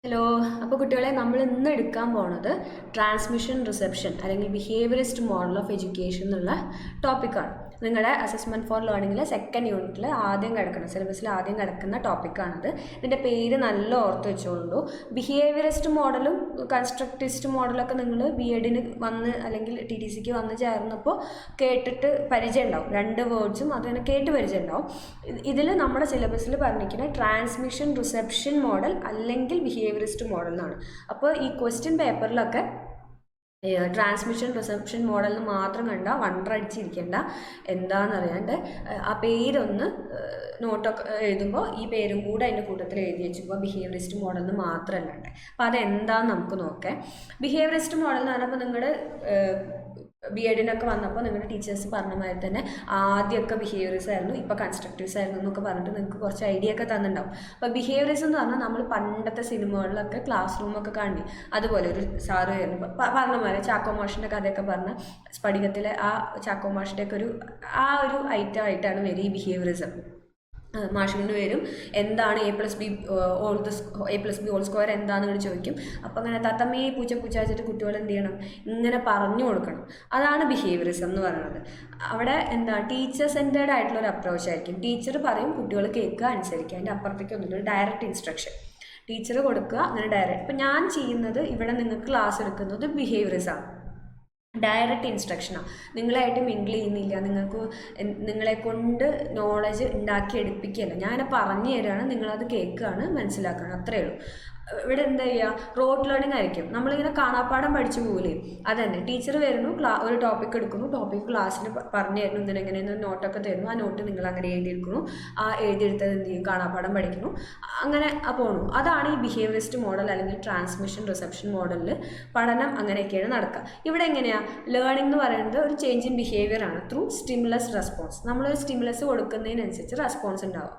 Hello. അപ്പോൾ കുട്ടികളെ നമ്മൾ ഇന്ന് എടുക്കാൻ പോണത് ട്രാൻസ്മിഷൻ റിസപ്ഷൻ അല്ലെങ്കിൽ ബിഹേവിയറിസ്റ്റ് മോഡൽ ഓഫ് എഡ്യൂക്കേഷൻ എന്നുള്ള ടോപ്പിക്കാണ്. നിങ്ങളുടെ അസസ്മെൻറ്റ് ഫോർ ലേണിങ്ങിലെ സെക്കൻഡ് യൂണിറ്റിൽ ആദ്യം കിടക്കുന്ന സിലബസിൽ ആദ്യം കിടക്കുന്ന ടോപ്പിക്കാണത്. ഇതിൻ്റെ പേര് നല്ല ഓർത്ത് വെച്ചോളൂ. ബിഹേവിയറിസ്റ്റ് മോഡലും കൺസ്ട്രക്റ്റിസ്റ്റ് മോഡലൊക്കെ നിങ്ങൾ ബി എഡിന് വന്ന് അല്ലെങ്കിൽ ടി ടി സിക്ക് വന്ന് ചേർന്നപ്പോൾ കേട്ടിട്ട് പരിചയം ഉണ്ടാവും. രണ്ട് വേർഡ്സും അത് തന്നെ കേട്ട് പരിചയം ഉണ്ടാവും. ഇതിൽ നമ്മുടെ സിലബസിൽ പറഞ്ഞിരിക്കുന്നത് ട്രാൻസ്മിഷൻ റിസപ്ഷൻ മോഡൽ അല്ലെങ്കിൽ ബിഹേവിയറിസ്റ്റ് മോഡൽ എന്നാണ്. അപ്പോൾ ഈ ക്വസ്റ്റ്യൻ പേപ്പറിലൊക്കെ ട്രാൻസ്മിഷൻ റിസപ്ഷൻ മോഡൽ മാത്രം കണ്ട വണ്ടറടിച്ചിരിക്കേണ്ട, എന്താണെന്നറിയാണ്ട് ആ പേരൊന്ന് നോട്ടൊക്കെ എഴുതുമ്പോൾ ഈ പേരും കൂടെ അതിൻ്റെ കൂട്ടത്തിൽ എഴുതി വെച്ചപ്പോൾ ബിഹേവിയറിസ്റ്റ് മോഡൽ എന്ന് മാത്രമല്ലാണ്ട്. അപ്പോൾ അതെന്താണെന്ന് നമുക്ക് നോക്കാം. ബിഹേവിയറിസ്റ്റ് മോഡൽ എന്ന് പറഞ്ഞപ്പോൾ നിങ്ങൾ ബി എഡിനൊക്കെ വന്നപ്പോൾ നിങ്ങളുടെ ടീച്ചേഴ്സ് പറഞ്ഞ മാതിരി തന്നെ ആദ്യമൊക്കെ ബിഹേവിയറിസ് ആയിരുന്നു, ഇപ്പോൾ കൺസ്ട്രക്റ്റീവ്സ് ആയിരുന്നു എന്നൊക്കെ പറഞ്ഞിട്ട് നിങ്ങൾക്ക് കുറച്ച് ഐഡിയ ഒക്കെ തന്നിട്ടുണ്ടാവും. അപ്പോൾ ബിഹേവിയറിസ് എന്ന് പറഞ്ഞാൽ നമ്മൾ പണ്ടത്തെ സിനിമകളിലൊക്കെ ക്ലാസ് റൂമൊക്കെ കാണി അതുപോലെ ഒരു സാറ് ആയിരുന്നു പറഞ്ഞ മാതിരി ചാക്കോ മാഷിൻ്റെ കഥയൊക്കെ പറഞ്ഞ സ്ഫടികത്തിലെ ആ ചാക്കോ മാഷിൻ്റെയൊക്കെ ഒരു ഐറ്റം ആയിട്ടാണ് വരിക ഈ ബിഹേവിയറിസം. മാഷിൻ്റെ പേരും എന്താണ് എ+ബി ഹോൾ സ്ക്വയർ എന്താണെന്ന് ചോദിക്കും. അപ്പം അങ്ങനെ തത്തമ്മയെ പൂച്ച വെച്ചിട്ട് കുട്ടികൾ എന്ത് ചെയ്യണം, ഇങ്ങനെ പറഞ്ഞു കൊടുക്കണം. അതാണ് ബിഹേവിയറിസം എന്ന് പറയുന്നത്. അവിടെ എന്താ ടീച്ചർ സെൻറ്റേർഡ് ആയിട്ടുള്ള ഒരു അപ്രോച്ച് ആയിരിക്കും. ടീച്ചർ പറയും, കുട്ടികൾ കേൾക്കുക, അനുസരിക്കുക. അതിൻ്റെ അപ്പുറത്തേക്കൊന്നുമില്ല, ഒരു ഡയറക്റ്റ് ഇൻസ്ട്രക്ഷൻ ടീച്ചർ കൊടുക്കുക, അങ്ങനെ ഡയറക്റ്റ്. ഇപ്പം ഞാൻ ചെയ്യുന്നത് ഇവിടെ നിങ്ങൾക്ക് ക്ലാസ് എടുക്കുന്നത് ബിഹേവിയറിസമാണ്, ഡയറക്റ്റ് ഇൻസ്ട്രക്ഷനാണ്. നിങ്ങളായിട്ട് മിങ്കിൾ ചെയ്യുന്നില്ല, നിങ്ങളെ കൊണ്ട് നോളജ് ഉണ്ടാക്കി എടുപ്പിക്കുകയല്ല. ഞാൻ പറഞ്ഞു തരികയാണ്, നിങ്ങളത് കേൾക്കുകയാണ്, മനസ്സിലാക്കുകയാണ്, അത്രയേ ഉള്ളൂ. ഇവിടെ എന്താ ചെയ്യുക, റോഡ് ലേണിംഗ് ആയിരിക്കും. നമ്മളിങ്ങനെ കാണാപ്പാടം പഠിച്ചു പോകില്ലേ, അതന്നെ. ടീച്ചർ വരുന്നു, ഒരു ടോപ്പിക് എടുക്കുന്നു, ടോപ്പിക് ക്ലാസ്സിൽ പറഞ്ഞു തരുന്നു, ഇങ്ങനെ നോട്ടൊക്കെ തരുന്നു, ആ നോട്ട് നിങ്ങൾ അങ്ങനെ എഴുതിയെടുക്കുന്നു, ആ എഴുതിയെടുത്തത് എന്ത് ചെയ്യും, കാണാപ്പാടം പഠിക്കുന്നു, അങ്ങനെ പോകണു. അതാണ് ഈ ബിഹേവിയറിസ്റ്റ് മോഡൽ അല്ലെങ്കിൽ ട്രാൻസ്മിഷൻ റിസപ്ഷൻ മോഡലിൽ പഠനം അങ്ങനെയൊക്കെയാണ് നടക്കുക. ഇവിടെ എങ്ങനെയാണ് ലേണിംഗ് എന്ന് പറയുന്നത്, ഒരു ചേഞ്ച് ഇൻ ബിഹേവിയർ ആണ് ത്രൂ സ്റ്റിമുലസ് റെസ്പോൺസ്. നമ്മളൊരു സ്റ്റിമുലസ് കൊടുക്കുന്നതിനനുസരിച്ച് റെസ്പോൺസ് ഉണ്ടാവും.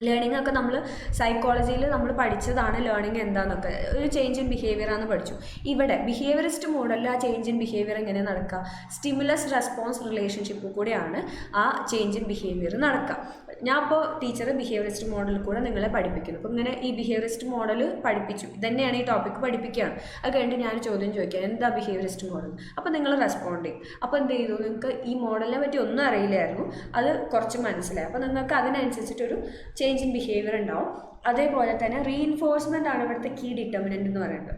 ലേണിംഗ് ഒക്കെ നമ്മൾ സൈക്കോളജിയിൽ നമ്മൾ പഠിച്ചതാണ്, ലേണിംഗ് എന്താണെന്നൊക്കെ. ഒരു ചേഞ്ച് ഇൻ ബിഹേവിയർ ആണെന്ന് പഠിച്ചു. ഇവിടെ ബിഹേവിയറിസ്റ്റ് മോഡലിൽ ആ ചേഞ്ച് ഇൻ ബിഹേവിയർ എങ്ങനെ നടക്കുക, സ്റ്റിമുലസ് റെസ്പോൺസ് റിലേഷൻഷിപ്പ് കൂടെയാണ് ആ ചേഞ്ച് ഇൻ ബിഹേവിയർ നടക്കുക. ഞാൻ ഇപ്പോൾ ടീച്ചർ ബിഹേവിയറിസ്റ്റ് മോഡലിൽ കൂടെ നിങ്ങളെ പഠിപ്പിക്കുന്നു. അപ്പോൾ ഇങ്ങനെ ഈ ബിഹേവിയറിസ്റ്റ് മോഡൽ പഠിപ്പിച്ചു, ഇതന്നെയാണ് ഈ ടോപ്പിക്ക് പഠിപ്പിക്കുകയാണ്. അത് കഴിഞ്ഞിട്ട് ഞാൻ ചോദ്യം ചോദിക്കാം, എന്താ ബിഹേവിയറിസ്റ്റ് മോഡൽ? അപ്പോൾ നിങ്ങൾ റെസ്പോണ്ട് ചെയ്യും. അപ്പോൾ എന്ത് ചെയ്തു, നിങ്ങൾക്ക് ഈ മോഡലിനെ പറ്റി ഒന്നും അറിയില്ലായിരുന്നു, അത് കുറച്ച് മനസ്സിലായി. അപ്പോൾ നിങ്ങൾക്ക് അതിനനുസരിച്ചിട്ടൊരു ചേഞ്ച് ഇൻ ബിഹേവിയർ ഉണ്ടാവും. അതേപോലെ തന്നെ റീഇൻഫോഴ്സ്മെൻ്റ് ആണ് ഇവിടുത്തെ കീ ഡിറ്റർമിനൻ്റ് എന്ന് പറയുന്നത്.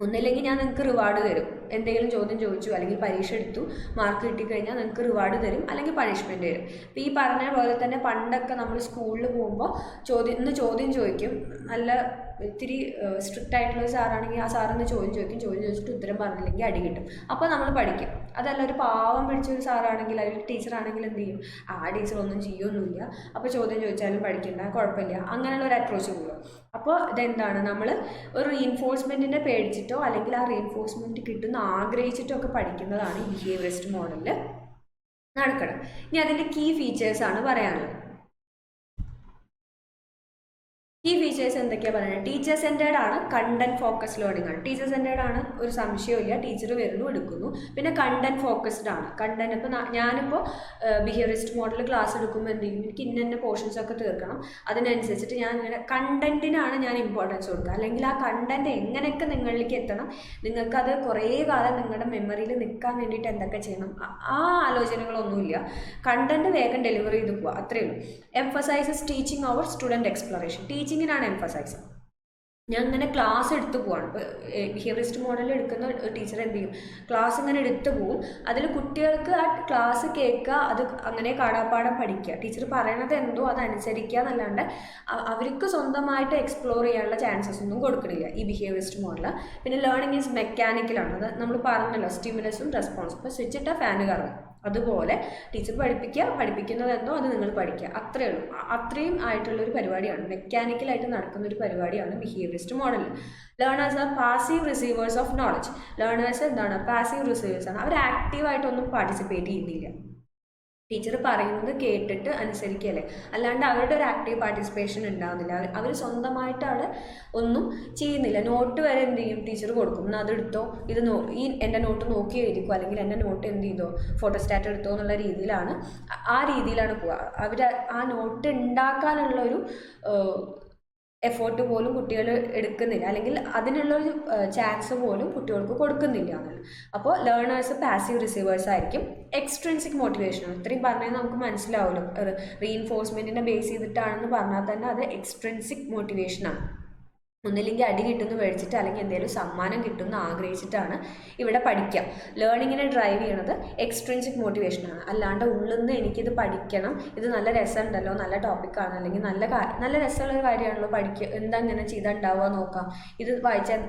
ഒന്നില്ലെങ്കിൽ ഞാൻ നിങ്ങൾക്ക് റിവാർഡ് തരും, എന്തെങ്കിലും ചോദ്യം ചോദിച്ചു അല്ലെങ്കിൽ പരീക്ഷ എടുത്തു, മാർക്ക് കിട്ടിക്കഴിഞ്ഞാൽ നിങ്ങൾക്ക് റിവാർഡ് തരും, അല്ലെങ്കിൽ പണിഷ്മെൻറ്റ് തരും. ഇപ്പോൾ ഈ പറഞ്ഞ പോലെ തന്നെ പണ്ടൊക്കെ നമ്മൾ സ്കൂളിൽ പോകുമ്പോൾ ചോദ്യം ചോദിക്കും, നല്ല ഇത്തിരി സ്ട്രിക്റ്റ് ആയിട്ടുള്ള ഒരു സാറാണെങ്കിൽ ആ സാറിന് ചോദ്യം ചോദിച്ചിട്ട് ഉത്തരം പറഞ്ഞില്ലെങ്കിൽ അടി കിട്ടും. അപ്പോൾ നമ്മൾ പഠിക്കും. അതല്ല ഒരു പാവം പിടിച്ച ഒരു സാറാണെങ്കിൽ അല്ലെങ്കിൽ ടീച്ചറാണെങ്കിൽ എന്ത് ചെയ്യും, ആ ടീച്ചർ ഒന്നും ചെയ്യൊന്നുമില്ല, അപ്പോൾ ചോദ്യം ചോദിച്ചാലും പഠിക്കണ്ട, കുഴപ്പമില്ല, അങ്ങനെയുള്ള ഒരു അപ്രോച്ച് പോകും. അപ്പോൾ ഇതെന്താണ്, നമ്മൾ ഒരു റീഇൻഫോഴ്സ്മെൻറ്റിനെ പേടിച്ചിട്ടോ അല്ലെങ്കിൽ ആ റീഇൻഫോഴ്സ്മെൻറ്റ് കിട്ടുന്ന ആഗ്രഹിച്ചിട്ടോ ഒക്കെ പഠിക്കുന്നതാണ് ഈ ബിഹേവിയറിസ്റ്റ് മോഡലിൽ നടക്കണം. ഇനി അതിൻ്റെ കീ ഫീച്ചേഴ്സാണ് പറയാനുള്ളത്. ഈ ഫീച്ചേഴ്സ് എന്തൊക്കെയാണ് പറയുന്നത്, ടീച്ചർ സെൻറ്റേർഡ് ആണ്, കണ്ടന്റ് ഫോക്കസ്ഡ് ലേണിംഗ് ആണ്. ടീച്ചർ സെൻറ്റേർഡ് ആണ്, ഒരു സംശയമില്ല, ടീച്ചർ വരുന്നു എടുക്കുന്നു. പിന്നെ കണ്ടന്റ് ഫോക്കസ്ഡ് ആണ്. കണ്ടന്റ് ഇപ്പോൾ ഞാനിപ്പോൾ ബിഹേവിയറിസ്റ്റ് മോഡൽ ക്ലാസ് എടുക്കുമ്പോൾ എന്ത് ചെയ്യും, എനിക്ക് ഇന്ന പോർഷൻസ് ഒക്കെ തീർക്കണം, അതിനനുസരിച്ചിട്ട് ഞാൻ ഇങ്ങനെ കണ്ടന്റിനാണ് ഞാൻ ഇമ്പോർട്ടൻസ് കൊടുക്കുക. അല്ലെങ്കിൽ ആ കണ്ടന്റ് എങ്ങനെയൊക്കെ നിങ്ങളിലേക്ക് എത്തണം, നിങ്ങൾക്കത് കുറേ കാലം നിങ്ങളുടെ മെമ്മറിയിൽ നിൽക്കാൻ വേണ്ടിയിട്ട് എന്തൊക്കെ ചെയ്യണം, ആ ആലോചനകളൊന്നുമില്ല. കണ്ടന്റ് വേഗം ഡെലിവറി ചെയ്ത് പോവുക, അത്രയേ ഉള്ളൂ. എംഫസൈസസ് ടീച്ചിങ് അവർ സ്റ്റുഡൻറ്റ് എക്സ്പ്ലോറേഷൻ. ടീച്ചിങ്ങിനാണ് എംഫസൈസ്. ഞാൻ ഇങ്ങനെ ക്ലാസ് എടുത്തു പോവാണ്. ഇപ്പോൾ ബിഹേവിയറിസ്റ്റ് മോഡൽ എടുക്കുന്ന ഒരു ടീച്ചർ എന്ത് ചെയ്യും, ക്ലാസ് ഇങ്ങനെ എടുത്തു പോവും. അതിൽ കുട്ടികൾക്ക് ആ ക്ലാസ് കേൾക്കുക, അത് അങ്ങനെ കാണാപ്പാഠം പഠിക്കുക, ടീച്ചർ പറയണത് എന്തോ അതനുസരിക്കുക എന്നല്ലാണ്ട് അവർക്ക് സ്വന്തമായിട്ട് എക്സ്പ്ലോർ ചെയ്യാനുള്ള ചാൻസസ് ഒന്നും കൊടുക്കണില്ല ഈ ബിഹേവിയറിസ്റ്റ് മോഡൽ. പിന്നെ ലേണിംഗ് ഈസ് മെക്കാനിക്കലാണ്. അത് നമ്മൾ പറഞ്ഞല്ലോ, സ്റ്റിമുലസും റെസ്പോൺസും. ഇപ്പോൾ സ്വിച്ച് ഇട്ടാൽ ഫാന് കറങ്ങും, അതുപോലെ ടീച്ചർ പഠിപ്പിക്കുന്നത് എന്തോ അത് നിങ്ങൾ പഠിക്കുക, അത്രയേ ഉള്ളൂ. അത്രയും ആയിട്ടുള്ളൊരു പരിപാടിയാണ്, മെക്കാനിക്കലായിട്ട് നടക്കുന്ന ഒരു പരിപാടിയാണ് behaviourist model. Learners R passive receivers of knowledge. Learners എന്താണ്, പാസീവ് റിസീവേഴ്സ് ആണ്. അവർ ആക്റ്റീവായിട്ടൊന്നും പാർട്ടിസിപ്പേറ്റ് ചെയ്യുന്നില്ല, ടീച്ചർ പറയുന്നത് കേട്ടിട്ട് അനുസരിക്കുകയല്ലേ, അല്ലാണ്ട് അവരുടെ ഒരു ആക്റ്റീവ് പാർട്ടിസിപ്പേഷൻ ഉണ്ടാകുന്നില്ല. അവർ സ്വന്തമായിട്ട് അവിടെ ഒന്നും ചെയ്യുന്നില്ല. നോട്ട് വരെ എന്ത് ചെയ്യും, ടീച്ചർ കൊടുക്കും, എന്നാൽ അതെടുത്തോ, ഇത് എൻ്റെ നോട്ട് നോക്കി എഴുതിക്കോ, അല്ലെങ്കിൽ എൻ്റെ നോട്ട് എന്ത് ചെയ്തോ, ഫോട്ടോസ്റ്റാറ്റ് എടുത്തോ എന്നുള്ള രീതിയിലാണ് പോവുക. അവർ ആ നോട്ട് ഉണ്ടാക്കാനുള്ളൊരു എഫേർട്ട് പോലും കുട്ടികൾ എടുക്കുന്നില്ല, അല്ലെങ്കിൽ അതിനുള്ളൊരു ചാൻസ് പോലും കുട്ടികൾക്ക് കൊടുക്കുന്നില്ല എന്നാണ്. അപ്പോൾ ലേണേഴ്സ് പാസീവ് റിസീവേഴ്സ് ആയിരിക്കും. എക്സ്ട്രിൻസിക് മോട്ടിവേഷൻ ഇത്രയും പറഞ്ഞാൽ നമുക്ക് മനസ്സിലാവുമല്ലോ, റീഇൻഫോഴ്സ്മെൻറ്റിനെ ബേസ് ചെയ്തിട്ടാണെന്ന് പറഞ്ഞാൽ തന്നെ അത് എക്സ്ട്രിൻസിക് മോട്ടിവേഷനാണ്. ഒന്നില്ലെങ്കിൽ അടി കിട്ടുമെന്ന് മേടിച്ചിട്ട് അല്ലെങ്കിൽ എന്തെങ്കിലും സമ്മാനം കിട്ടുമെന്ന് ആഗ്രഹിച്ചിട്ടാണ് ഇവിടെ പഠിക്കുക. ലേണിങ്ങിനെ ഡ്രൈവ് ചെയ്യണത് എക്സ്ട്രിൻസിക് മോട്ടിവേഷനാണ്. അല്ലാണ്ട് ഉള്ളിൽ നിന്ന് എനിക്കിത് പഠിക്കണം, ഇത് നല്ല രസമുണ്ടല്ലോ, നല്ല ടോപ്പിക്കാണ്, അല്ലെങ്കിൽ നല്ല രസമുള്ളൊരു കാര്യമാണല്ലോ പഠിക്കുക, എന്താ ഇങ്ങനെ ചെയ്താൽ ഉണ്ടാവുക നോക്കാം, ഇത് വായിച്ചാൽ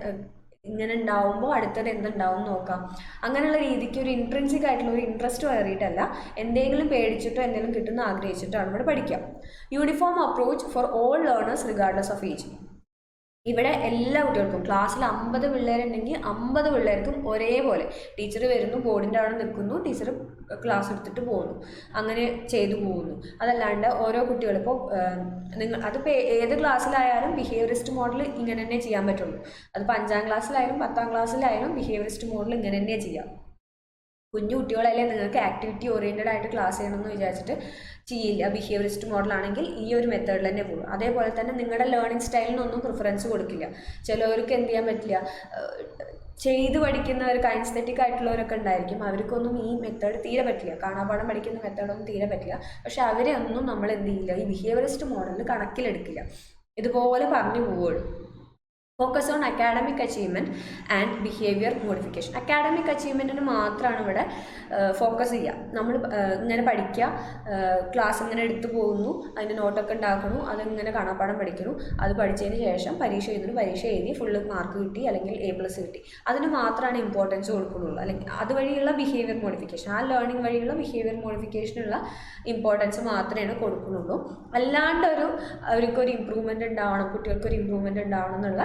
ഇങ്ങനെ ഉണ്ടാവുമ്പോൾ അടുത്തത് എന്തുണ്ടാവും നോക്കാം, അങ്ങനെയുള്ള രീതിക്ക് ഒരു ഇൻട്രിൻസിക് ആയിട്ടുള്ള ഒരു ഇൻട്രസ്റ്റ് കയറിയിട്ടല്ല, എന്തെങ്കിലും പേടിച്ചിട്ടോ എന്തെങ്കിലും കിട്ടുമെന്ന് ആഗ്രഹിച്ചിട്ടാണ് ഇവിടെ പഠിക്കുക. Uniform approach for all learners regardless of age. ഇവിടെ എല്ലാ കുട്ടികൾക്കും ക്ലാസ്സിൽ 50 പിള്ളേരുണ്ടെങ്കിൽ 50 പിള്ളേർക്കും ഒരേപോലെ ടീച്ചർ വരുന്നു, ബോർഡിൻ്റെ അവിടെ നിൽക്കുന്നു, ടീച്ചർ ക്ലാസ് എടുത്തിട്ട് പോകുന്നു, അങ്ങനെ ചെയ്തു പോകുന്നു. അതല്ലാണ്ട് ഓരോ കുട്ടികൾ ഇപ്പോൾ അതിപ്പോൾ ഏത് ക്ലാസ്സിലായാലും ബിഹേവിയറിസ്റ്റ് മോഡൽ ഇങ്ങനെ തന്നെ ചെയ്യാൻ പറ്റുള്ളൂ. അതിപ്പോൾ 5ാം ക്ലാസ്സിലായാലും 10ാം ക്ലാസ്സിലായാലും ബിഹേവിയറിസ്റ്റ് മോഡൽ ഇങ്ങനെ തന്നെ ചെയ്യാം. കുഞ്ഞു കുട്ടികളല്ലേ, നിങ്ങൾക്ക് ആക്ടിവിറ്റി ഓറിയൻറ്റഡ് ആയിട്ട് ക്ലാസ് ചെയ്യണമെന്ന് വിചാരിച്ചിട്ട് ചെയ്യില്ല. ബിഹേവിയറിസ്റ്റ് മോഡലാണെങ്കിൽ ഈ ഒരു മെത്തേഡിൽ തന്നെ പോകും. അതേപോലെ തന്നെ നിങ്ങളുടെ ലേണിംഗ് സ്റ്റൈലിനൊന്നും പ്രിഫറൻസ് കൊടുക്കില്ല. ചിലവർക്ക് എന്ത് ചെയ്യാൻ പറ്റില്ല, ചെയ്ത് പഠിക്കുന്നവർ കൈൻസ്തെറ്റിക് ആയിട്ടുള്ളവരൊക്കെ ഉണ്ടായിരിക്കും, അവർക്കൊന്നും ഈ മെത്തേഡ് തീരെ പറ്റില്ല, കാണാപ്പാഠം പഠിക്കുന്ന മെത്തേഡൊന്നും തീരെ പറ്റില്ല. പക്ഷെ അവരെ ഒന്നും നമ്മൾ എന്ത് ചെയ്യില്ല, ഈ ബിഹേവിയറിസ്റ്റ് മോഡലിൽ കണക്കിലെടുക്കില്ല, ഇതുപോലെ പറഞ്ഞു പോവുള്ളൂ. Focus on academic achievement and behaviour modification. Academic അച്ചീവ്മെൻറ്റിന് മാത്രമാണ് ഇവിടെ ഫോക്കസ് ചെയ്യുക. നമ്മൾ ഇങ്ങനെ പഠിക്കുക, ക്ലാസ് ഇങ്ങനെ എടുത്തു പോകുന്നു, അതിൻ്റെ നോട്ടൊക്കെ ഉണ്ടാക്കുന്നു, അതിങ്ങനെ കാണാപ്പാഠം പഠിക്കുന്നു, അത് പഠിച്ചതിന് ശേഷം പരീക്ഷ എഴുതുന്നു, പരീക്ഷ എഴുതി ഫുള്ള് മാർക്ക് കിട്ടി അല്ലെങ്കിൽ A+ കിട്ടി, അതിന് മാത്രമാണ് ഇമ്പോർട്ടൻസ് കൊടുക്കുന്നുള്ളൂ. അല്ലെങ്കിൽ അതുവഴിയുള്ള ബിഹേവിയർ മോഡിഫിക്കേഷൻ, ആ ലേണിംഗ് വഴിയുള്ള ബിഹേവിയർ മോഡിഫിക്കേഷനുള്ള ഇമ്പോർട്ടൻസ് മാത്രമേ കൊടുക്കുന്നുള്ളൂ. അല്ലാണ്ട് അവർക്കൊരു ഇമ്പ്രൂവ്മെൻറ്റ് ഉണ്ടാവണം, കുട്ടികൾക്കൊരു ഇമ്പ്രൂവ്മെൻറ്റ് ഉണ്ടാവണം എന്നുള്ള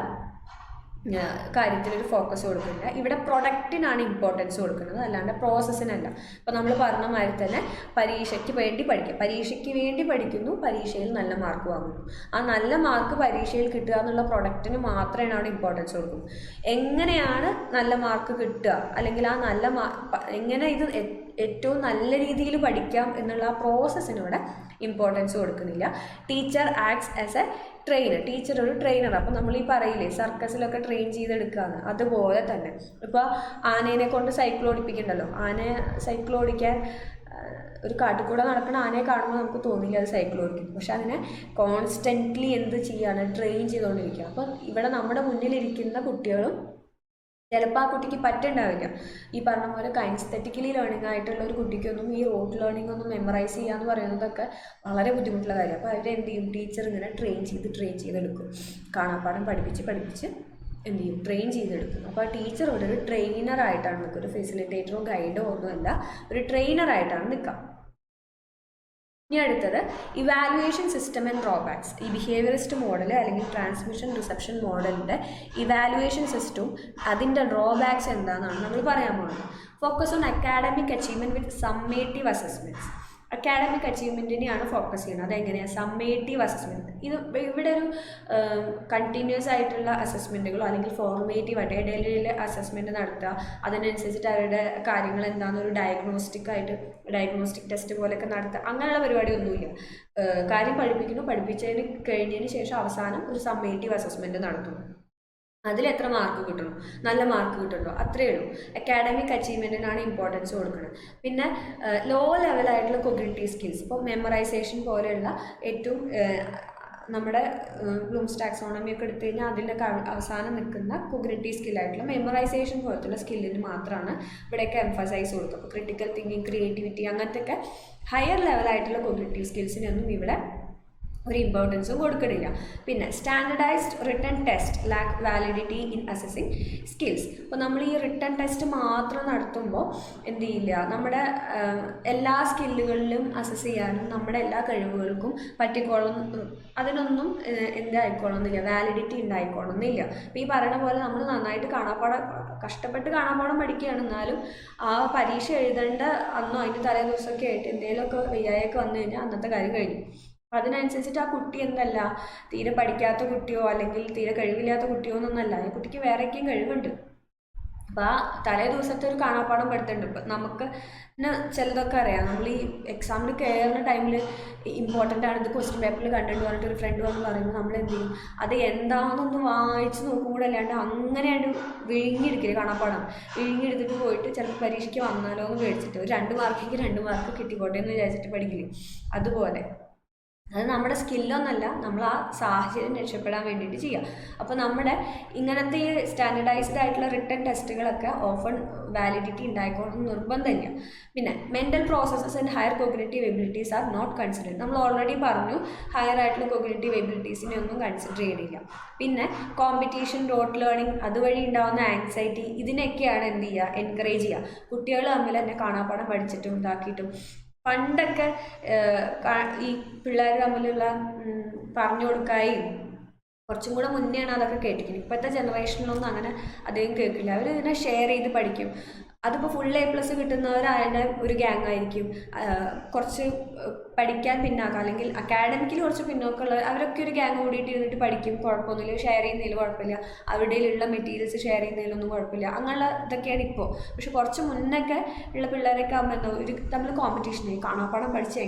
കാര്യത്തിലൊരു ഫോക്കസ് കൊടുക്കുന്നില്ല. ഇവിടെ പ്രൊഡക്റ്റിനാണ് ഇമ്പോർട്ടൻസ് കൊടുക്കുന്നത്, അല്ലാണ്ട് പ്രോസസ്സിനല്ല. ഇപ്പോൾ നമ്മൾ പറഞ്ഞ മാതിരി തന്നെ പരീക്ഷയ്ക്ക് വേണ്ടി പഠിക്കുക, പരീക്ഷയ്ക്ക് വേണ്ടി പഠിക്കുന്നു, പരീക്ഷയിൽ നല്ല മാർക്ക് വാങ്ങുന്നു, ആ നല്ല മാർക്ക് പരീക്ഷയിൽ കിട്ടുക എന്നുള്ള പ്രൊഡക്റ്റിന് മാത്രമേ അവിടെ ഇമ്പോർട്ടൻസ് കൊടുക്കുന്നു. എങ്ങനെയാണ് നല്ല മാർക്ക് കിട്ടുക, അല്ലെങ്കിൽ ആ നല്ല എങ്ങനെ ഇത് ഏറ്റവും നല്ല രീതിയിൽ പഠിക്കാം എന്നുള്ള ആ പ്രോസസ്സിന് ഇവിടെ ഇമ്പോർട്ടൻസ് കൊടുക്കുന്നില്ല. Teacher acts as A trainer, teacher ഒരു ട്രെയിനർ. അപ്പോൾ നമ്മൾ ഈ പറയില്ലേ സർക്കസിലൊക്കെ ട്രെയിൻ ചെയ്തെടുക്കുകയാണ്, അതുപോലെ തന്നെ ഇപ്പോൾ ആനേനെ കൊണ്ട് സൈക്കിൾ ഓടിപ്പിക്കണ്ടല്ലോ, ആനയെ സൈക്കിൾ ഓടിക്കാൻ ഒരു കാട്ടിൽ കൂടെ നടക്കുന്ന ആനയെ കാണുമ്പോൾ നമുക്ക് തോന്നില്ല അത് സൈക്കിൾ ഓടിക്കും, പക്ഷെ അതിനെ കോൺസ്റ്റൻ്റ്ലി എന്ത് ചെയ്യാണ്, ട്രെയിൻ ചെയ്തുകൊണ്ടിരിക്കുക. അപ്പോൾ ഇവിടെ നമ്മുടെ മുന്നിലിരിക്കുന്ന കുട്ടികളും ചിലപ്പോൾ ആ കുട്ടിക്ക് പറ്റുണ്ടാവില്ല. ഈ പറഞ്ഞ പോലെ കൈൻസ്തെറ്റിക്കലി ലേണിംഗ് ആയിട്ടുള്ള ഒരു കുട്ടിക്കൊന്നും ഈ റോട്ട് ലേണിംഗ് ഒന്നും മെമ്മറൈസ് ചെയ്യുക എന്ന് പറയുന്നതൊക്കെ വളരെ ബുദ്ധിമുട്ടുള്ള കാര്യം. അപ്പോൾ അവരെന്ത് ചെയ്യും, ടീച്ചർ ഇങ്ങനെ ട്രെയിൻ ചെയ്തെടുക്കും, കാണാപ്പാഠം പഠിപ്പിച്ച് എന്ത് ചെയ്യും, ട്രെയിൻ ചെയ്തെടുക്കും. അപ്പോൾ ആ ടീച്ചർ ഇവിടെ ഒരു ട്രെയിനറായിട്ടാണ് നിൽക്കുക, ഒരു ഫെസിലിറ്റേറ്ററോ ഗൈഡോ ഒന്നുമല്ല, ഒരു ട്രെയിനറായിട്ടാണ് നിൽക്കുക. ഇനി അടുത്തത് ഇവാലുവേഷൻ സിസ്റ്റം ആൻഡ് ഡ്രോബാക്സ്. ഈ ബിഹേവിയറിസ്റ്റ് മോഡൽ അല്ലെങ്കിൽ ട്രാൻസ്മിഷൻ റിസപ്ഷൻ മോഡലിൻ്റെ ഇവാലുവേഷൻ സിസ്റ്റവും അതിൻ്റെ ഡ്രോബാക്സ് എന്താണെന്നാണ് നമ്മൾ പറയാൻ പോകുന്നത്. Focus on academic achievement with summative assessments. അക്കാഡമിക് അച്ചീവ്മെൻറ്റിനെയാണ് ഫോക്കസ് ചെയ്യുന്നത്. അതെങ്ങനെയാണ്, സമ്മേറ്റീവ് അസസ്മെൻറ്റ്. ഇവിടെ ഒരു കണ്ടിന്യൂസ് ആയിട്ടുള്ള അസസ്മെൻറ്റുകളോ അല്ലെങ്കിൽ ഫോർമേറ്റീവ് ആയിട്ട് ഇടയിലുള്ള അസസ്മെൻറ്റ് നടത്തുക, അതിനനുസരിച്ചിട്ട് അവരുടെ കാര്യങ്ങൾ എന്താണെന്നൊരു ഡയഗ്നോസ്റ്റിക് ടെസ്റ്റ് പോലെയൊക്കെ നടത്തുക, അങ്ങനെയുള്ള പരിപാടിയൊന്നുമില്ല. കാര്യം പഠിപ്പിച്ചതിന് കഴിഞ്ഞതിന് ശേഷം അവസാനം ഒരു സമ്മേറ്റീവ് അസസ്മെൻറ്റ് നടത്തുന്നു. അതിലെത്ര മാർക്ക് കിട്ടണം, നല്ല മാർക്ക് കിട്ടുന്നുണ്ടോ, അത്രയേ ഉള്ളൂ. അക്കാഡമിക് അച്ചീവ്മെൻറ്റിനാണ് ഇമ്പോർട്ടൻസ് കൊടുക്കുന്നത്. പിന്നെ ലോ ലെവലായിട്ടുള്ള കൊഗ്നിറ്റീവ് സ്കിൽസ്, ഇപ്പോൾ മെമ്മറൈസേഷൻ പോലെയുള്ള ഏറ്റവും നമ്മുടെ ബ്ലൂംസ് ടാക്സോണമി ഒക്കെ എടുത്തു കഴിഞ്ഞാൽ അതിലൊക്കെ അവസാനം നിൽക്കുന്ന കൊഗ്നിറ്റീവ് സ്കില്ലായിട്ടുള്ള മെമ്മറൈസേഷൻ പോലത്തുള്ള സ്കില്ലിന് മാത്രമാണ് ഇവിടെയൊക്കെ എംഫസൈസ് കൊടുക്കുക. അപ്പോൾ ക്രിട്ടിക്കൽ തിങ്കിങ്, ക്രിയേറ്റിവിറ്റി, അങ്ങനത്തെയൊക്കെ ഹയർ ലെവലായിട്ടുള്ള കൊഗ്നിറ്റീവ് സ്കിൽസിനൊന്നും ഇവിടെ ഒരു ഇമ്പോർട്ടൻസും കൊടുക്കണില്ല. പിന്നെ standardised written test lack validity in assessing skills. അപ്പോൾ നമ്മൾ ഈ റിട്ടൺ ടെസ്റ്റ് മാത്രം നടത്തുമ്പോൾ എന്ത് ചെയ്യില്ല, നമ്മുടെ എല്ലാ സ്കില്ലുകളിലും അസസ് ചെയ്യാനും നമ്മുടെ എല്ലാ കഴിവുകൾക്കും അതിനൊന്നും എന്തായിക്കോളണമെന്നില്ല, വാലിഡിറ്റി ഉണ്ടായിക്കോളണമെന്നില്ല. അപ്പോൾ ഈ പറയുന്ന പോലെ നമ്മൾ നന്നായിട്ട് കഷ്ടപ്പെട്ട് കാണാപ്പാഠം പഠിക്കുകയാണ്, എന്നാലും ആ പരീക്ഷ എഴുതേണ്ട അന്നോ അതിൻ്റെ തലേ ദിവസമൊക്കെ ആയിട്ട് എന്തെങ്കിലുമൊക്കെ വയ്യായൊക്കെ വന്നു കഴിഞ്ഞാൽ അന്നത്തെ കാര്യം കഴിഞ്ഞു. അതിനനുസരിച്ചിട്ട് ആ കുട്ടി എന്തല്ല, തീരെ പഠിക്കാത്ത കുട്ടിയോ അല്ലെങ്കിൽ തീരെ കഴിവില്ലാത്ത കുട്ടിയോ എന്നൊന്നല്ല, ഈ കുട്ടിക്ക് വേറെയൊക്കെയും കഴിവുണ്ട്. അപ്പോൾ ആ തലേ ദിവസത്തെ ഒരു കാണാപ്പാഠം പഠിത്തമുണ്ട്. ഇപ്പം നമുക്ക് ചിലതൊക്കെ അറിയാം. നമ്മൾ ഈ എക്സാമിന് കയറുന്ന ടൈമിൽ ഇമ്പോർട്ടൻ്റ് ആണ്, ഇത് ക്വസ്റ്റ്യൻ പേപ്പറിൽ കണ്ടിട്ട് പറഞ്ഞിട്ട് ഒരു ഫ്രണ്ട് വന്ന് പറയുമ്പോൾ നമ്മൾ എന്ത് ചെയ്യും, അത് എന്താണെന്നൊന്ന് വായിച്ച് നോക്കും കൂടെ അല്ലാണ്ട് അങ്ങനെയാണ് വിഴുങ്ങിയെടുക്കില്ല. കാണാപ്പാഠം വിഴുങ്ങിയെടുത്തിട്ട് പോയിട്ട് ചിലപ്പോൾ പരീക്ഷയ്ക്ക് വന്നാലോ എന്ന് പേടിച്ചിട്ട് ഒരു 2 മാർക്കെങ്കിൽ 2 മാർക്ക് കിട്ടിക്കോട്ടെ എന്ന് വിചാരിച്ചിട്ട് പഠിക്കില്ലേ, അതുപോലെ. അത് നമ്മുടെ സ്കില്ലൊന്നല്ല, നമ്മൾ ആ സാഹചര്യം രക്ഷപ്പെടാൻ വേണ്ടിയിട്ട് ചെയ്യുക. അപ്പോൾ നമ്മുടെ ഇങ്ങനത്തെ ഈ സ്റ്റാൻഡർഡൈസ്ഡ് ആയിട്ടുള്ള റിട്ടൺ ടെസ്റ്റുകളൊക്കെ ഓഫൺ വാലിഡിറ്റി ഉണ്ടായിക്കോളും നിർബന്ധമില്ല. പിന്നെ mental processes and higher cognitive abilities are not considered. നമ്മൾ ഓൾറെഡി പറഞ്ഞു ഹയർ ആയിട്ടുള്ള കോഗ്നിറ്റീവ് എബിലിറ്റീസിനെ ഒന്നും കൺസിഡർ ചെയ്യണില്ല. പിന്നെ കോമ്പറ്റീഷൻ, റോട്ട് ലേണിംഗ്, അതുവഴി ഉണ്ടാകുന്ന ആങ്സൈറ്റി, ഇതിനൊക്കെയാണ് എന്ത് ചെയ്യുക, എൻകറേജ് ചെയ്യുക. കുട്ടികൾ തമ്മിൽ തന്നെ കാണാപ്പാഠം പഠിച്ചിട്ടും ഇതാക്കിയിട്ടും പണ്ടൊക്കെ ഈ പിള്ളേർ തമ്മിലുള്ള പറഞ്ഞു കൊടുക്കായും കുറച്ചും കൂടെ മുന്നെയാണ് അതൊക്കെ കേട്ടിരിക്കുന്നത്. ഇപ്പോഴത്തെ ജനറേഷനിലൊന്നും അങ്ങനെ അധികം കേൾക്കില്ല. അവർ ഇതിനെ ഷെയർ ചെയ്ത് പഠിക്കും. അതിപ്പോൾ ഫുൾ A+ കിട്ടുന്നവരായാലും ഒരു ഗ്യാങ് ആയിരിക്കും. കുറച്ച് പഠിക്കാൻ പിന്നാക്കം അല്ലെങ്കിൽ അക്കാഡമിക്കിൽ കുറച്ച് പിന്നോക്കമുള്ള അവരൊക്കെ ഒരു ഗ്യാങ് കൂടിയിട്ട് ഇരുന്നിട്ട് പഠിക്കും. കുഴപ്പമൊന്നുമില്ല, ഷെയർ ചെയ്യുന്നതിൽ കുഴപ്പമില്ല, അവിടെയുള്ള മെറ്റീരിയൽസ് ഷെയർ ചെയ്യുന്നതിലൊന്നും കുഴപ്പമില്ല. അങ്ങനെയുള്ള ഇതൊക്കെയാണ് ഇപ്പോൾ. പക്ഷെ കുറച്ച് മുന്നൊക്കെ ഉള്ള പിള്ളേരൊക്കെ ആകുമ്പോൾ എന്താ ഒരു തമ്മിൽ കോമ്പറ്റീഷനായി കാണാപ്പാഠം പഠിച്ച്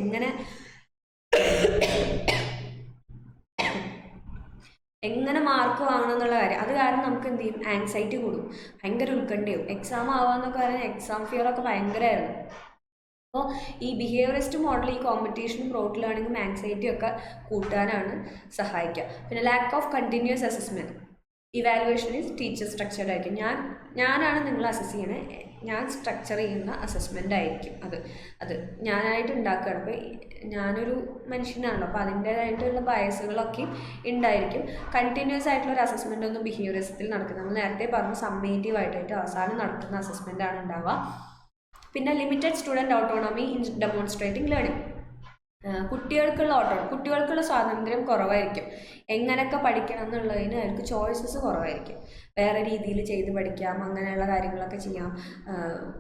എങ്ങനെ മാർക്ക് വാങ്ങണം എന്നുള്ള കാര്യം. അത് കാരണം നമുക്ക് എന്ത് ചെയ്യും, ആങ്സൈറ്റി കൂടും, ഭയങ്കര ഉത്കണ്ഠയും. എക്സാം ആവാമെന്നൊക്കെ പറയുന്നത് എക്സാം ഫിയറൊക്കെ ഭയങ്കരമായിരുന്നു. അപ്പോൾ ഈ ബിഹേവിയറിസ്റ്റ് മോഡൽ ഈ കോമ്പറ്റീഷനും റോട്ട് ലേണിങ്ങും ആങ്സൈറ്റിയും ഒക്കെ കൂട്ടാനാണ് സഹായിക്കുക. പിന്നെ lack of continuous assessment. Evaluation is teacher structured ആയിരിക്കും. ഞാനാണ് നിങ്ങൾ അസസ് ചെയ്യണേ, ഞാൻ സ്ട്രക്ചർ ചെയ്യുന്ന അസസ്മെൻ്റ് ആയിരിക്കും അത് ഞാനായിട്ട് ഉണ്ടാക്കുകയാണ്. അപ്പോൾ ഞാനൊരു മനുഷ്യനാണല്ലോ, അപ്പോൾ അതിൻ്റേതായിട്ടുള്ള ബയസുകളൊക്കെ ഉണ്ടായിരിക്കും. കണ്ടിന്യൂസ് ആയിട്ടുള്ള ഒരു അസസ്മെൻ്റ് ഒന്നും ബിഹേവിയറിസത്തിൽ നടക്കുന്നത്, നമ്മൾ നേരത്തെ പറഞ്ഞു സമ്മേറ്റീവ് ആയിട്ട് അവസാനം നടത്തുന്ന അസസ്മെൻ്റ് ആണ് ഉണ്ടാവുക. പിന്നെ limited student autonomy in demonstrating learning. കുട്ടികൾക്കുള്ള സ്വാതന്ത്ര്യം കുറവായിരിക്കും. എങ്ങനെയൊക്കെ പഠിക്കണം എന്നുള്ളതിന് അവർക്ക് ചോയ്സസ് കുറവായിരിക്കും. വേറെ രീതിയിൽ ചെയ്ത് പഠിക്കാം, അങ്ങനെയുള്ള കാര്യങ്ങളൊക്കെ ചെയ്യാം,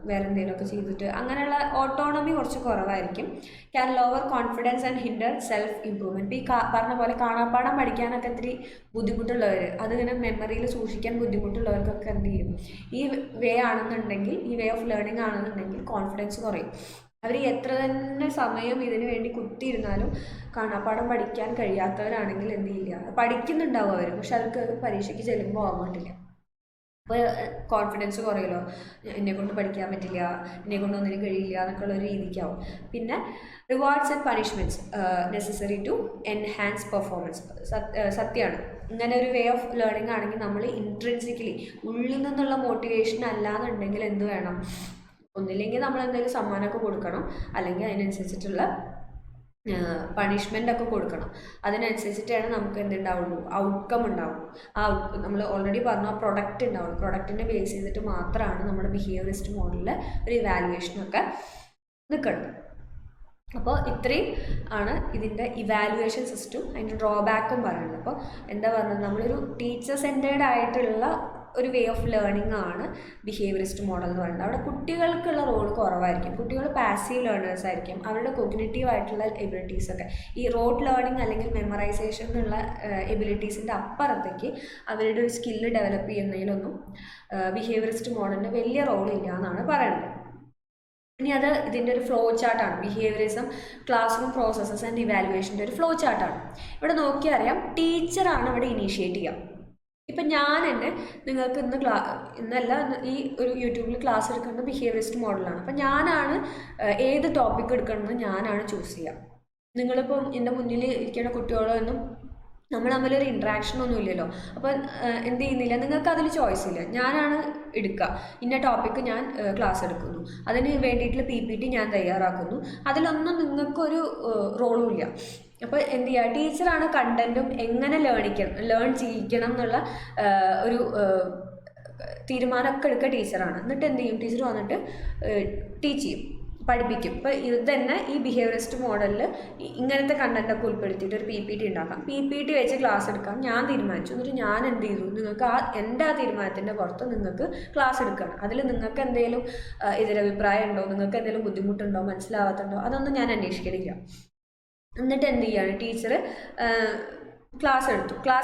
വേറെ എന്തെങ്കിലുമൊക്കെ ചെയ്തിട്ട് അങ്ങനെയുള്ള ഓട്ടോണമി കുറച്ച് കുറവായിരിക്കും. Can lower confidence and hinder self improvement. ഇപ്പോൾ ഈ പറഞ്ഞ പോലെ കാണാപ്പാഠം പഠിക്കാനൊക്കെ ഇത്തിരി ബുദ്ധിമുട്ടുള്ളവർ, അതിങ്ങനെ മെമ്മറിയിൽ സൂക്ഷിക്കാൻ ബുദ്ധിമുട്ടുള്ളവർക്കൊക്കെ എന്ത് ചെയ്യും, ഈ വേ ആണെന്നുണ്ടെങ്കിൽ, ഈ വേ ഓഫ് ലേണിംഗ് ആണെന്നുണ്ടെങ്കിൽ കോൺഫിഡൻസ് കുറയും. അവർ എത്ര തന്നെ സമയം ഇതിനു വേണ്ടി കുത്തിയിരുന്നാലും കാണാപ്പാഠം പഠിക്കാൻ കഴിയാത്തവരാണെങ്കിൽ എന്ത് ചെയ്യില്ല, പഠിക്കുന്നുണ്ടാവും അവർ, പക്ഷെ അവർക്ക് പരീക്ഷയ്ക്ക് ചെല്ലുമ്പോൾ ആവാൻ പറ്റില്ല. അപ്പോൾ കോൺഫിഡൻസ് കുറയുമല്ലോ, എന്നെക്കൊണ്ട് പഠിക്കാൻ പറ്റില്ല, എന്നെക്കൊണ്ട് ഒന്നിനും കഴിയില്ല എന്നൊക്കെ ഉള്ള ഒരു രീതിക്കാവും. പിന്നെ rewards and punishments necessary to enhance performance. സത്യമാണ്, ഇങ്ങനെ ഒരു വേ ഓഫ് ലേണിംഗ് ആണെങ്കിൽ നമ്മൾ ഇൻട്രിൻസിക്കലി ഉള്ളിൽ നിന്നുള്ള മോട്ടിവേഷൻ അല്ലാന്നുണ്ടെങ്കിൽ എന്ത് വേണം, ഒന്നില്ലെങ്കിൽ നമ്മൾ എന്തെങ്കിലും സമ്മാനമൊക്കെ കൊടുക്കണം, അല്ലെങ്കിൽ അതിനനുസരിച്ചിട്ടുള്ള പണിഷ്മെൻ്റ് ഒക്കെ കൊടുക്കണം. അതിനനുസരിച്ചിട്ടാണ് നമുക്ക് എന്തുണ്ടാവുള്ളൂ, ഔട്ട്കം ഉണ്ടാവും. നമ്മൾ ഓൾറെഡി പറഞ്ഞ ആ പ്രൊഡക്റ്റ് ഉണ്ടാവുള്ളൂ. പ്രൊഡക്റ്റിനെ ബേസ് ചെയ്തിട്ട് മാത്രമാണ് നമ്മുടെ ബിഹേവിയറിസ്റ്റ് മോഡലിൽ ഒരു ഇവാലുവേഷനൊക്കെ നിൽക്കുന്നത്. അപ്പോൾ ഇത്രയും ആണ് ഇതിൻ്റെ ഇവാലുവേഷൻ സിസ്റ്റം, അതിൻ്റെ ഡ്രോബാക്കും പറയുന്നത്. അപ്പോൾ എന്താ പറയുന്നത്, നമ്മളൊരു ടീച്ചർ സെൻറ്റേർഡ് ആയിട്ടുള്ള ഒരു വേ ഓഫ് ലേണിംഗ് ആണ് ബിഹേവിയറിസ്റ്റ് മോഡൽ എന്ന് പറയുന്നത്. അവിടെ കുട്ടികൾക്കുള്ള റോൾ കുറവായിരിക്കും. കുട്ടികൾ പാസീവ് ലേണേഴ്സ് ആയിരിക്കും. അവരുടെ കോഗ്നിറ്റീവ് ആയിട്ടുള്ള എബിലിറ്റീസൊക്കെ ഈ റോട്ട് ലേണിംഗ് അല്ലെങ്കിൽ മെമ്മറൈസേഷൻ എന്നുള്ള എബിലിറ്റീസിൻ്റെ അപ്പുറത്തേക്ക് അവരുടെ ഒരു സ്കില്ല് ഡെവലപ്പ് ചെയ്യുന്നതിലൊന്നും ബിഹേവിയറിസ്റ്റ് മോഡലിന് വലിയ റോളില്ല എന്നാണ് പറയുന്നത്. ഇനി അത് ഇതിൻ്റെ ഒരു ഫ്ലോ ചാർട്ടാണ്. Behaviourism class room processes and ഇവാലുവേഷൻ്റെ ഒരു ഫ്ലോ ചാർട്ടാണ്. ഇവിടെ നോക്കിയാൽ അറിയാം, ടീച്ചറാണ് ഇവിടെ ഇനീഷ്യേറ്റ് ചെയ്യുക. ഇപ്പം ഞാൻ തന്നെ നിങ്ങൾക്ക് ഇന്നല്ല ഈ ഒരു യൂട്യൂബിൽ ക്ലാസ് എടുക്കുന്നത് ബിഹേവിയറിസ്റ്റ് മോഡലാണ്. അപ്പം ഞാനാണ് ഏത് ടോപ്പിക് എടുക്കണമെന്ന് ഞാനാണ് ചൂസ് ചെയ്യുക. നിങ്ങളിപ്പം എൻ്റെ മുന്നിൽ ഇരിക്കുന്ന കുട്ടികളോ ഒന്നും നമ്മൾ തമ്മിലൊരു ഇൻട്രാക്ഷൻ ഒന്നും ഇല്ലല്ലോ. അപ്പോൾ എന്ത് ചെയ്യുന്നില്ല, നിങ്ങൾക്ക് അതിൽ ചോയ്സ് ഇല്ല. ഞാനാണ് എടുക്കുക, ഇന്ന ടോപ്പിക്ക് ഞാൻ ക്ലാസ് എടുക്കുന്നു, അതിന് വേണ്ടിയിട്ടുള്ള PPT ഞാൻ തയ്യാറാക്കുന്നു. അതിലൊന്നും നിങ്ങൾക്കൊരു റോളും ഇല്ല. അപ്പോൾ എന്ത് ചെയ്യുക, ടീച്ചറാണ് കണ്ടൻറ്റും എങ്ങനെ ലേൺ ചെയ്യിക്കണം എന്നുള്ള ഒരു തീരുമാനമൊക്കെ എടുക്കുക ടീച്ചറാണ്. എന്നിട്ട് എന്ത് ചെയ്യും, ടീച്ചർ വന്നിട്ട് ടീച്ച് ചെയ്യും, പഠിപ്പിക്കും. ഇപ്പോൾ ഇത് തന്നെ ഈ ബിഹേവിയറിസ്റ്റ് മോഡലിൽ ഇങ്ങനത്തെ കണ്ടൻറ്റൊക്കെ ഉൾപ്പെടുത്തിയിട്ട് ഒരു PPT ഉണ്ടാക്കാം. PPT വെച്ച് ക്ലാസ് എടുക്കാം ഞാൻ തീരുമാനിച്ചു. എന്നിട്ട് ഞാൻ എന്ത് ചെയ്തു, നിങ്ങൾക്ക് എൻ്റെ ആ തീരുമാനത്തിൻ്റെ പുറത്ത് നിങ്ങൾക്ക് ക്ലാസ് എടുക്കണം. അതിൽ നിങ്ങൾക്ക് എന്തെങ്കിലും എതിരഭിപ്രായം ഉണ്ടോ, നിങ്ങൾക്ക് എന്തെങ്കിലും ബുദ്ധിമുട്ടുണ്ടോ, മനസ്സിലാവാത്തുണ്ടോ, അതൊന്നും ഞാൻ അന്വേഷിക്കണില്ല. എന്നിട്ട് എന്ത് ചെയ്യുകയാണ്, ടീച്ചർ ക്ലാസ്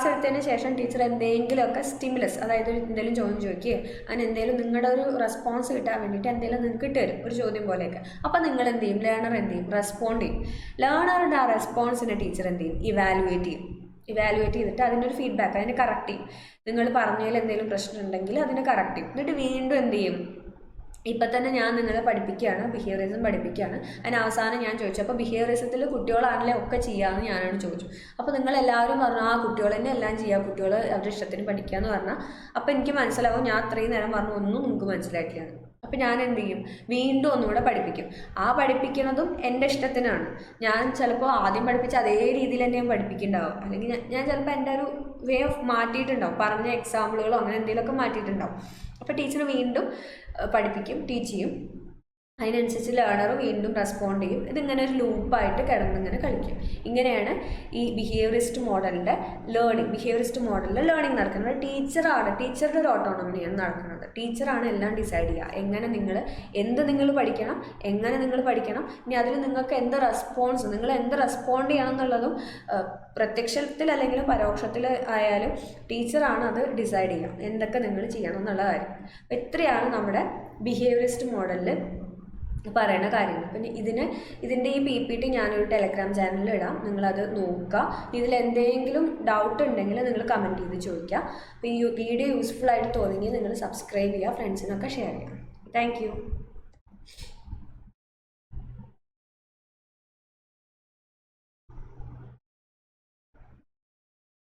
എടുത്തതിന് ശേഷം ടീച്ചർ എന്തെങ്കിലുമൊക്കെ സ്റ്റിമുലസ്, അതായത് എന്തെങ്കിലും ചോദ്യം ചോദിക്കുകയോ അതിന് എന്തെങ്കിലും നിങ്ങളുടെ ഒരു റെസ്പോൺസ് കിട്ടാൻ വേണ്ടിയിട്ട് എന്തെങ്കിലും നിങ്ങൾക്ക് ഇട്ടുതരും ഒരു ചോദ്യം പോലെയൊക്കെ. അപ്പോൾ നിങ്ങൾ എന്ത് ചെയ്യും, ലേണർ എന്ത് ചെയ്യും, റെസ്പോണ്ട് ചെയ്യും. ലേണറുടെ ആ റെസ്പോൺസിനെ ടീച്ചർ എന്ത് ചെയ്യും, ഇവാലുവേറ്റ് ചെയ്തിട്ട് അതിൻ്റെ ഒരു ഫീഡ്ബാക്ക്, അതിനെ കറക്റ്റ് ചെയ്യും. നിങ്ങൾ പറഞ്ഞതിൽ എന്തെങ്കിലും പ്രശ്നം ഉണ്ടെങ്കിൽ അതിനെ കറക്റ്റ് ചെയ്യും. എന്നിട്ട് വീണ്ടും എന്ത് ചെയ്യും, ഇപ്പം തന്നെ ഞാൻ നിങ്ങളെ പഠിപ്പിക്കുകയാണ്, ബിഹേവിയറിസം പഠിപ്പിക്കുകയാണ്. അതിന് അവസാനം ഞാൻ ചോദിച്ചു, അപ്പോൾ ബിഹേവിയറിസത്തിൽ കുട്ടികളാണല്ലേ ഒക്കെ ചെയ്യാമെന്ന് ഞാനാണ് ചോദിച്ചു. അപ്പോൾ നിങ്ങളെല്ലാവരും പറഞ്ഞു ആ കുട്ടികൾ തന്നെ എല്ലാം ചെയ്യുക, കുട്ടികൾ അവരുടെ ഇഷ്ടത്തിന് പഠിക്കുക എന്ന് പറഞ്ഞാൽ അപ്പോൾ എനിക്ക് മനസ്സിലാവും ഞാൻ അത്രയും നേരം പറഞ്ഞു ഒന്നും നിങ്ങൾക്ക് മനസ്സിലായിട്ടില്ല. അപ്പോൾ ഞാൻ എന്ത് ചെയ്യും, വീണ്ടും ഒന്നുകൂടെ പഠിപ്പിക്കും. ആ പഠിപ്പിക്കുന്നതും എൻ്റെ ഇഷ്ടത്തിനാണ്. ഞാൻ ചിലപ്പോൾ ആദ്യം പഠിപ്പിച്ച അതേ രീതിയിൽ തന്നെ ഞാൻ പഠിപ്പിക്കുന്നുണ്ടാവും, അല്ലെങ്കിൽ ഞാൻ ചിലപ്പോൾ എൻ്റെ ഒരു വേ ഓഫ് മാറ്റിയിട്ടുണ്ടാവും, പറഞ്ഞ എക്സാമ്പിളുകളോ അങ്ങനെ എന്തെങ്കിലുമൊക്കെ മാറ്റിയിട്ടുണ്ടാവും. അപ്പോൾ ടീച്ചർ വീണ്ടും പഠിപ്പിക്കും, ടീച്ച് ചെയ്യും. അതിനനുസരിച്ച് ലേണർ വീണ്ടും റെസ്പോണ്ട് ചെയ്യും. ഇതിങ്ങനെ ഒരു ലൂപ്പായിട്ട് കിടന്നിങ്ങനെ കളിക്കും. ഇങ്ങനെയാണ് ഈ ബിഹേവിയറിസ്റ്റ് മോഡലിൻ്റെ ലേണിംഗ് നടക്കുന്നത്. ടീച്ചറുടെ ഒരു ഓട്ടോണമിയാണ് നടക്കുന്നത്. ടീച്ചറാണ് എല്ലാം ഡിസൈഡ് ചെയ്യുക, എന്ത് നിങ്ങൾ പഠിക്കണം, എങ്ങനെ നിങ്ങൾ പഠിക്കണം, ഇനി അതിൽ നിങ്ങൾക്ക് നിങ്ങൾ എന്ത് റെസ്പോണ്ട് ചെയ്യണം എന്നുള്ളതും പ്രത്യക്ഷത്തിൽ അല്ലെങ്കിൽ പരോക്ഷത്തിൽ ആയാലും ടീച്ചറാണ് അത് ഡിസൈഡ് ചെയ്യുക, എന്തൊക്കെ നിങ്ങൾ ചെയ്യണം എന്നുള്ള കാര്യം. അപ്പോൾ ഇത്രയാണ് നമ്മുടെ ബിഹേവിയറിസ്റ്റ് മോഡലിൽ പറയുന്ന കാര്യങ്ങൾ. പിന്നെ ഇതിൻ്റെ ഈ PPT ഞാനൊരു ടെലഗ്രാം ചാനലിൽ ഇടാം, നിങ്ങളത് നോക്കുക. ഇതിലെന്തെങ്കിലും ഡൗട്ട് ഉണ്ടെങ്കിൽ നിങ്ങൾ കമൻറ്റ് ചെയ്ത് ചോദിക്കുക. അപ്പോൾ ഈ വീഡിയോ യൂസ്ഫുൾ ആയിട്ട് തോന്നിയെങ്കിൽ നിങ്ങൾ സബ്സ്ക്രൈബ് ചെയ്യുക, ഫ്രണ്ട്സിനൊക്കെ ഷെയർ ചെയ്യുക. താങ്ക്